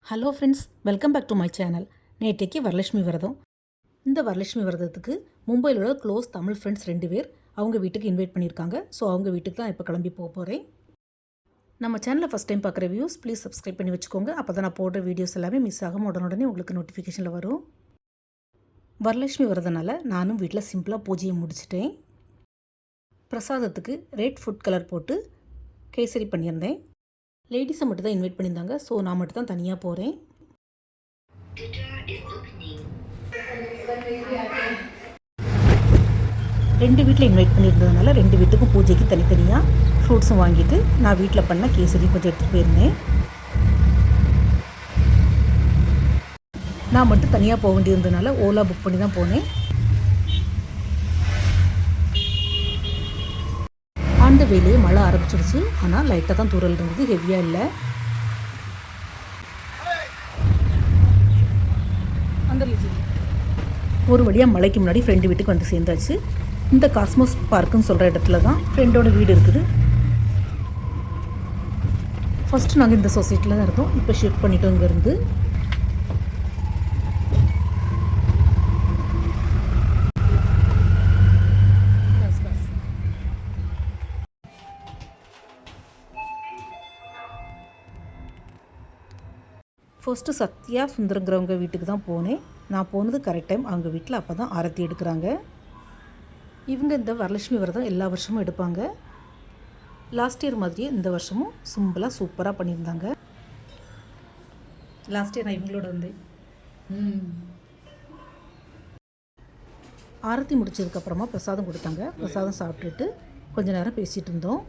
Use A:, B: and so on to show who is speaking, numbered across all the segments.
A: Hello friends, welcome back to my channel. நேற்றைக்கு வரலட்சுமி விரதம். இந்த வரலட்சுமி விரதத்துக்கு மும்பையில் உள்ள க்ளோஸ் தமிழ் ஃப்ரெண்ட்ஸ் 2 பேர் அவங்க வீட்டுக்கு இன்வைட் பண்ணியிருக்காங்க. ஸோ அவங்க வீட்டுக்கு தான் இப்போ கிளம்பி போகிறேன். நம்ம சேனலை ஃபஸ்ட் டைம் பார்க்குற வியூஸ் ப்ளீஸ் சப்ஸ்கிரைப் பண்ணி வச்சுக்கோங்க. அப்போ தான் நான் போடுற வீடியோஸ் எல்லாமே மிஸ் ஆகாமல் உடனே உங்களுக்கு நோட்டிஃபிகேஷனில் வரும். வரலட்சுமி விரதனால நானும் வீட்டில் சிம்பிளாக பூஜையை முடிச்சிட்டேன். பிரசாதத்துக்கு ரெட் ஃபுட் கலர் போட்டு கேசரி பண்ணியிருந்தேன். லேடிஸை மட்டும் தான் இன்வைட் பண்ணியிருந்தாங்க. ஸோ நான் மட்டும் தான் தனியாக போகிறேன். ரெண்டு வீட்டில் இன்வைட் பண்ணியிருந்ததுனால 2 வீட்டுக்கும் பூஜைக்கு தனித்தனியாக ஃப்ரூட்ஸும் வாங்கிட்டு நான் வீட்டில் பண்ண கேசரி கொஞ்சம் எடுத்துகிட்டு போயிருந்தேன். நான் மட்டும் தனியாக போக வேண்டியிருந்ததுனால ஓலா புக் பண்ணி தான் போனேன். அந்த வேலையே மழை ஆரம்பிச்சிடுச்சு. ஆனால் லைட்டாக தான் தூரல் இருந்தது, ஹெவியாக இல்லை. ஒரு வழியாக மலைக்கு முன்னாடி ஃப்ரெண்டு வீட்டுக்கு வந்து சேர்ந்தாச்சு. இந்த காஸ்மோஸ் பார்க்குன்னு சொல்கிற இடத்துல தான் ஃப்ரெண்டோட வீடு இருக்குது. ஃபஸ்ட்டு நாங்கள் இந்த சொசைட்டியில் தான் இருந்தோம். இப்போ ஷிஃப்ட் பண்ணிட்டோம் இங்கேருந்து. ஃபர்ஸ்ட்டு சத்யா சுந்தரங்கிறவங்க வீட்டுக்கு தான் போனேன். நான் போனது கரெக்ட் டைம். அவங்க வீட்டில் அப்போ தான் ஆரத்தி எடுக்கிறாங்க. இவங்க இந்த வரலட்சுமி விரதம் எல்லா வருஷமும் எடுப்பாங்க. லாஸ்ட் இயர் மாதிரியே இந்த வருஷமும் சிம்பிளாக சூப்பராக பண்ணியிருந்தாங்க. லாஸ்ட் இயர் நான் இவங்களோட வந்தேன். ஆரத்தி முடிச்சதுக்கப்புறமா பிரசாதம் கொடுத்தாங்க. பிரசாதம் சாப்பிட்டுட்டு கொஞ்ச நேரம் பேசிகிட்டு இருந்தோம்.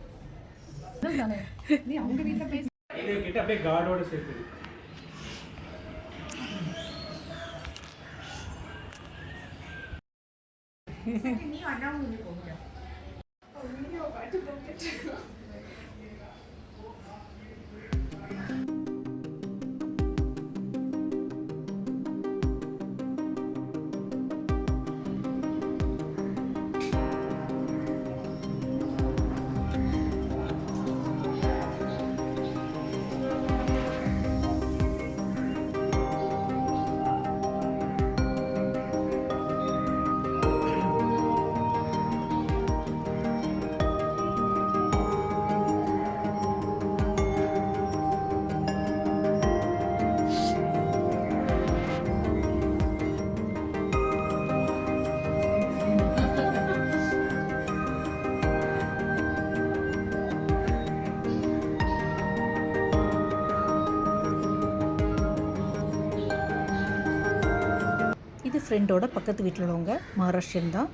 A: இது ஃப்ரெண்டோட பக்கத்து வீட்டில் உள்ளவங்க மகாராஷ்டிரன் தான்.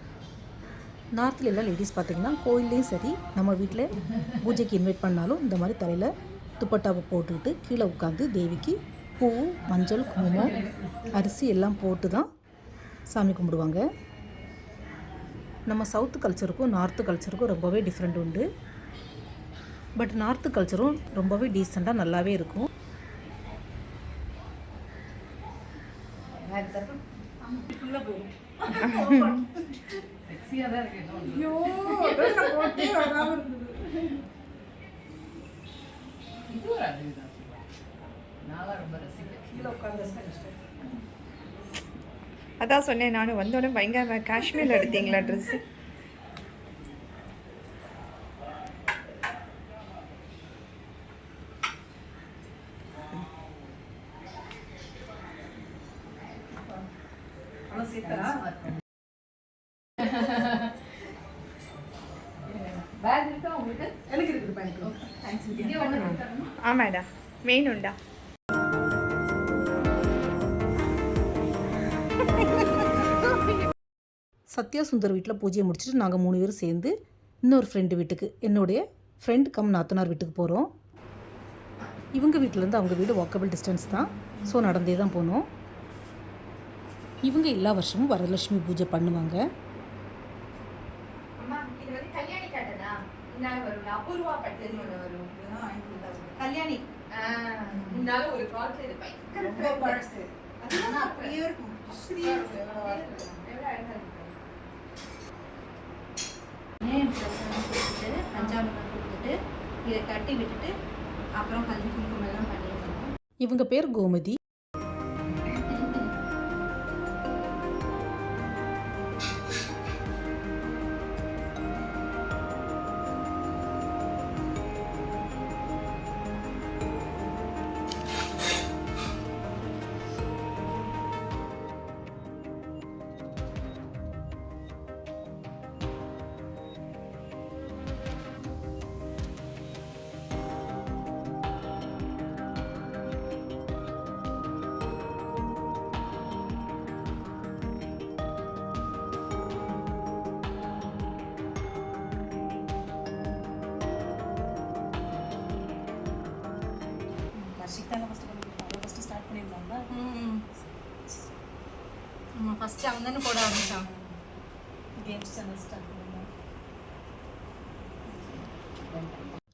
A: நார்த்தில் எல்லாம் லேடிஸ் பார்த்திங்கன்னா கோயில்லையும் சரி நம்ம வீட்டில் பூஜைக்கு இன்வைட் பண்ணாலும் இந்த மாதிரி தலையில் துப்பட்டாவை போட்டுக்கிட்டு கீழே உட்காந்து தேவிக்கு பூ, மஞ்சள், குங்குமம், அரிசி எல்லாம் போட்டு தான் சாமி கும்பிடுவாங்க. நம்ம சவுத்து கல்ச்சருக்கும் நார்த்து கல்ச்சருக்கும் ரொம்பவே டிஃப்ரெண்ட் உண்டு. பட் நார்த்து கல்ச்சரும் ரொம்பவே டீசெண்டாக நல்லாவே இருக்கும்.
B: அதான் சொன்னேன் நானும் வந்தோடனே பயங்கர காஷ்மீரில் எடுத்தீங்களா ட்ரெஸ்ஸு? ஆமாடா, மெயின் உண்டா?
A: சத்யா சுந்தர் வீட்டில் பூஜையை முடிச்சுட்டு நாங்கள் 3 பேரும் சேர்ந்து இன்னொரு ஃப்ரெண்டு வீட்டுக்கு, என்னுடைய ஃப்ரெண்ட் கம் நாத்தனார் வீட்டுக்கு போகிறோம். இவங்க வீட்டிலேருந்து அவங்க வீடு வாக்கபிள் டிஸ்டன்ஸ் தான். ஸோ நடந்தே தான் போனோம். இவங்க எல்லா வருஷமும் வரலட்சுமி பூஜை பண்ணுவாங்க.
C: கல்யாணி ஒரு காலத்துல இது பயங்கர பழசு. அதனால அப்படியே இருக்கும். பஞ்சாமிரம் கொடுத்துட்டு இதை கட்டி விட்டுட்டு அப்புறம் கல்வி குங்குமம் எல்லாம் பண்ணிடுவோம்.
A: இவங்க பேர் கோமதி.
C: நம்ம ஃபர்ஸ்ட் அவன் தானே போட ஆரம்பிச்சான்.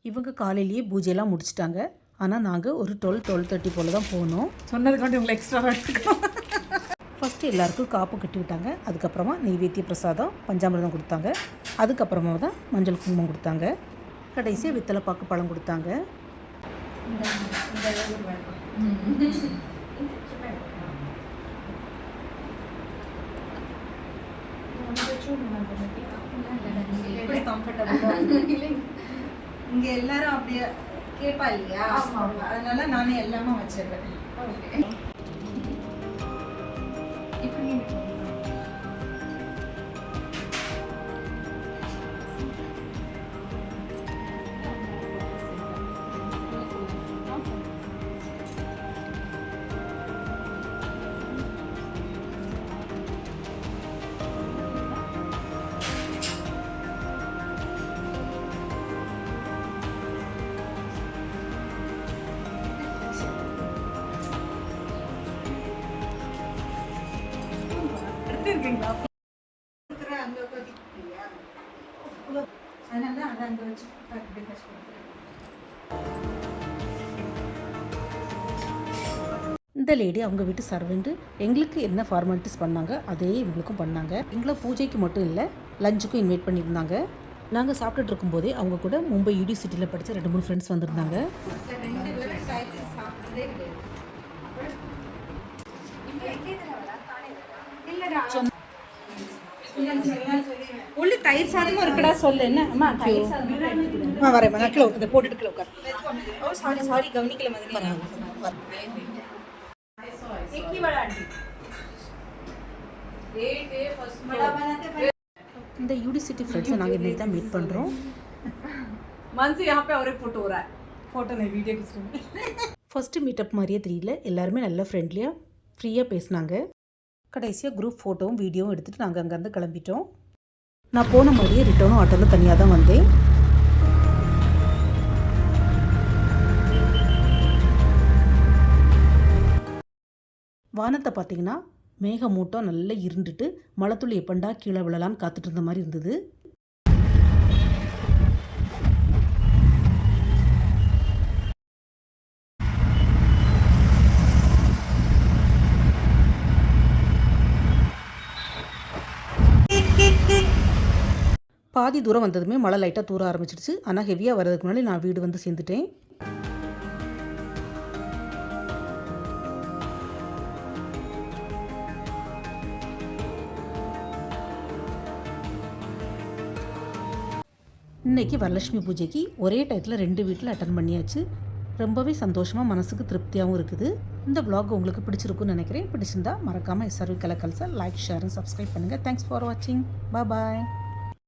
A: இவங்க காலையிலேயே பூஜையெல்லாம் முடிச்சிட்டாங்க. ஆனால் நாங்கள் ஒரு 12:30 போல் தான் போனோம்.
B: சொன்னதுக்காண்டி உங்களை எக்ஸ்ட்ரா எடுத்துக்கோ.
A: ஃபஸ்ட்டு எல்லாருக்கும் காப்பு கட்டி விட்டாங்க. அதுக்கப்புறமா நெய்வேத்திய பிரசாதம் பஞ்சாமிர்தம் கொடுத்தாங்க. அதுக்கப்புறமா தான் மஞ்சள் குங்குமம் கொடுத்தாங்க. கடைசியாக வெத்தலை பாக்கு பழம் கொடுத்தாங்க.
C: எப்படி கம்ஃபர்டபுளா இங்க எல்லாரும் அப்படியே கேட்பா இல்லையா, அதனால நானே எல்லாமே வச்சிருக்கேன்.
B: இருக்கீங்களா?
C: அங்க உட்காந்துக்கிட்டியா? அதனால அதை அங்க வச்சு பிரேக்ஃபாஸ்ட் கொடுக்குறேன்.
A: இந்த லேடி அவங்க வீட்டு சர்வெண்ட்டு எங்களுக்கு என்ன ஃபார்மாலிட்டிஸ் பண்ணாங்க அதே இவங்களுக்கும் பண்ணாங்க. எங்களை பூஜைக்கு மட்டும் இல்லை, லஞ்சுக்கும் இன்வைட் பண்ணியிருந்தாங்க. நாங்கள் சாப்பிட்டுட்டு இருக்கும்போதே அவங்க கூட மும்பை யூனிவர்சிட்டியில் படித்த 2-3 ஃப்ரெண்ட்ஸ் வந்திருந்தாங்க.
C: உள்ள தயிர் சாதமும் இருக்குடா, சொல்லு என்ன அம்மா தயிர் சாதம்
A: வரேன், நான் கீழே இதை போட்டுட்டு கீழே உட்கார்.
C: ஓ சாரி சாரி கவனிக்கல மாதிரி.
A: இந்த யூனிவர்சிட்டி ஃப்ரெண்ட்ஸை நாங்கள் இன்றைக்கி தான் மீட் பண்ணுறோம்.
B: मंच यहाँ पे और एक फोटो हो रहा है. फोटो नहीं वीडियो खींच रही हूँ.
A: ஃபஸ்ட்டு மீட்டப் மாதிரியே தெரியல, எல்லாருமே நல்லா ஃப்ரெண்ட்லியாக ஃப்ரீயாக பேசினாங்க. கடைசியாக குரூப் ஃபோட்டோவும் வீடியோவும் எடுத்துகிட்டு நாங்கள் அங்கேருந்து கிளம்பிட்டோம். நான் போன மாதிரியே ரிட்டர்னும் ஆட்டோவில் தனியாக தான் வந்தேன். வானத்தை பார்த்தீங்கன்னா மேகமூட்டம் நல்லா இருண்டுட்டு மழைத்துளி எப்பண்டா கீழே விழலான்னு காத்துட்டு இருந்த மாதிரி இருந்தது. பாதி தூரம் வந்ததுமே மழை லைட்டாக தூர ஆரம்பிச்சிடுச்சு. ஆனால் ஹெவியாக வர்றதுக்கு முன்னாடி நான் வீடு வந்து சேர்ந்துட்டேன். இன்றைக்கி வரலட்சுமி பூஜைக்கு ஒரே டயத்தில் 2 வீட்டில் அட்டன் பண்ணியாச்சு. ரொம்பவே சந்தோஷமாக மனசுக்கு திருப்தியாகவும் இருக்குது. இந்த vlog உங்களுக்கு பிடிச்சிருக்குன்னு நினைக்கிறேன். பிடிச்சிருந்தா மறக்காமல் SRV கலக்கல்ஸை லைக், ஷேர் அண்ட் சப்ஸ்கிரைப் பண்ணுங்கள். தேங்க்ஸ் ஃபார் வாட்சிங். பாய்.